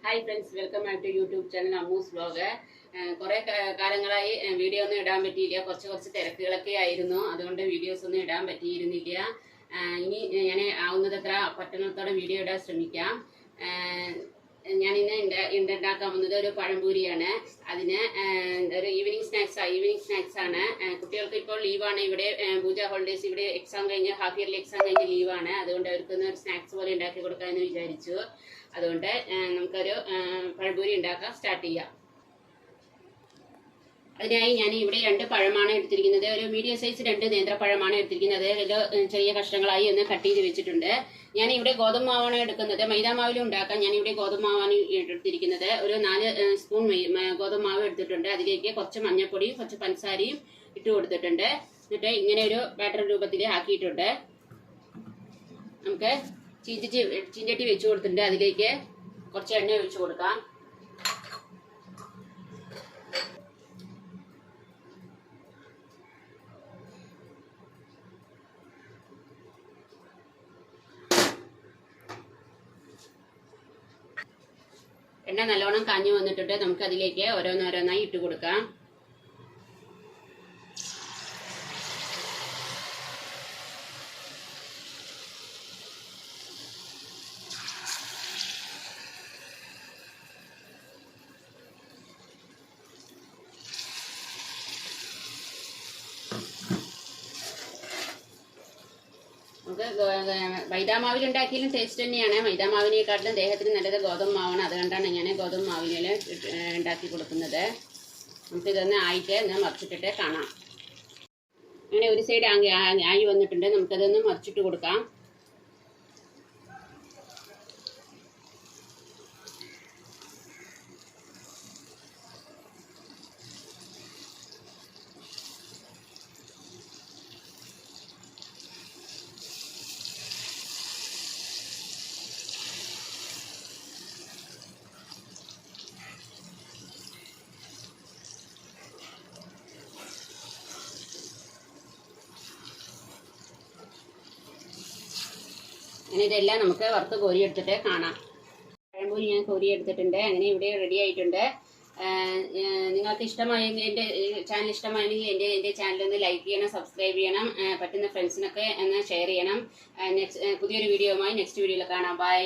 Hi friends, welcome back to YouTube channel Ammus vlog. കുറെ കാലങ്ങളായി video ഒന്നും ഇടാൻ പറ്റിയില്ല. കുറച്ച് തിരക്കുകളൊക്കെ ആയിരുന്നു. അതുകൊണ്ട് വീഡിയോസ് ഒന്നും ഇടാൻ പറ്റിയിരുന്നില്ല. ഇനി ഞാൻ ആവുന്നതത്ര പറ്റുന്നിടത്തോടെ വീഡിയോ ഇടാൻ ശ്രമിക്കാം. ഞാൻ ഇന്ന് ഉണ്ടാക്കാൻ പോകുന്നത് ഒരു പഴംപൂരിയാണ്. അതിന് ഒരു ഈവനിങ് സ്നാക്സ് ആണ്. കുട്ടികൾക്ക് ഇപ്പോൾ ലീവാണ്. ഇവിടെ പൂജ ഹോളിഡേയ്സ്, ഇവിടെ എക്സാം കഴിഞ്ഞ് ഹാഫ് ഇയർലി എക്സാം കഴിഞ്ഞ് ലീവാണ്. അതുകൊണ്ട് അവർക്കൊന്ന് ഒരു സ്നാക്സ് പോലെ ഉണ്ടാക്കി കൊടുക്കാമെന്ന് വിചാരിച്ചു. അതുകൊണ്ട് നമുക്കൊരു പഴംപൂരി ഉണ്ടാക്കാൻ സ്റ്റാർട്ട് ചെയ്യാം. അതിനായി ഞാൻ ഇവിടെ 2 പഴമാണ് എടുത്തിരിക്കുന്നത്. ഒരു മീഡിയം സൈസ് 2 നേന്ത്രപ്പഴമാണ് എടുത്തിരിക്കുന്നത്. അതിൽ ചെറിയ കഷ്ണങ്ങളായി ഒന്ന് കട്ട് ചെയ്ത് വെച്ചിട്ടുണ്ട്. ഞാൻ ഇവിടെ ഗോതമ്പ് മാവാണ് എടുക്കുന്നത്. മൈദാ മാവിലും ഉണ്ടാക്കാം. ഞാൻ ഇവിടെ ഗോതമ്പ് മാവാണ് എടുത്തിരിക്കുന്നത്. ഒരു 4 സ്പൂൺ ഗോതമ്പ് മാവ് എടുത്തിട്ടുണ്ട്. അതിലേക്ക് കുറച്ച് മഞ്ഞൾപ്പൊടിയും കുറച്ച് പഞ്ചസാരയും ഇട്ട് കൊടുത്തിട്ടുണ്ട്. എന്നിട്ട് ഇങ്ങനെ ഒരു ബാറ്റർ രൂപത്തിൽ ആക്കിയിട്ടുണ്ട്. നമുക്ക് ചീഞ്ചട്ടി വെച്ച് കൊടുത്തിട്ടുണ്ട്. അതിലേക്ക് കുറച്ച് എണ്ണ ഒഴിച്ചു കൊടുക്കാം. എണ്ണ നല്ലോണം കാഞ്ഞു വന്നിട്ടുണ്ട്. നമുക്ക് അതിലേക്ക് ഓരോന്നോരോന്നായി ഇട്ട് കൊടുക്കാം. നമുക്ക് മൈദാമാവിൽ ഉണ്ടാക്കിയാലും ടേസ്റ്റ് തന്നെയാണ്. മൈദാമാവിനെക്കാട്ടിലും ദേഹത്തിന് നല്ലത് ഗോതമ്പ് മാവാണ്. അതുകൊണ്ടാണ് ഞാൻ ഗോതമ്പ് മാവിൽ ഉണ്ടാക്കി കൊടുക്കുന്നത്. നമുക്കിതൊന്ന് ആയിട്ട് ഒന്ന് മറിച്ചിട്ടിട്ട് കാണാം. അങ്ങനെ ഒരു സൈഡ് ആയി വന്നിട്ടുണ്ട്. നമുക്കതൊന്ന് മറിച്ചിട്ട് കൊടുക്കാം. അങ്ങനെ ഇതെല്ലാം നമുക്ക് വറുത്ത് കോരിയെടുത്തിട്ട് കാണാം. പഴംപൂരി ഞാൻ കോരിയെടുത്തിട്ടുണ്ട്. അങ്ങനെ ഇവിടെ റെഡി ആയിട്ടുണ്ട്. നിങ്ങൾക്ക് ഇഷ്ടമായെങ്കിൽ, എൻ്റെ ചാനൽ ഇഷ്ടമായെങ്കിൽ എൻ്റെ ചാനലൊന്ന് ലൈക്ക് ചെയ്യണം, സബ്സ്ക്രൈബ് ചെയ്യണം, പറ്റുന്ന ഫ്രണ്ട്സിനൊക്കെ ഒന്ന് ഷെയർ ചെയ്യണം. പുതിയൊരു വീഡിയോയുമായി നെക്സ്റ്റ് വീഡിയോയിൽ കാണാം. ബൈ.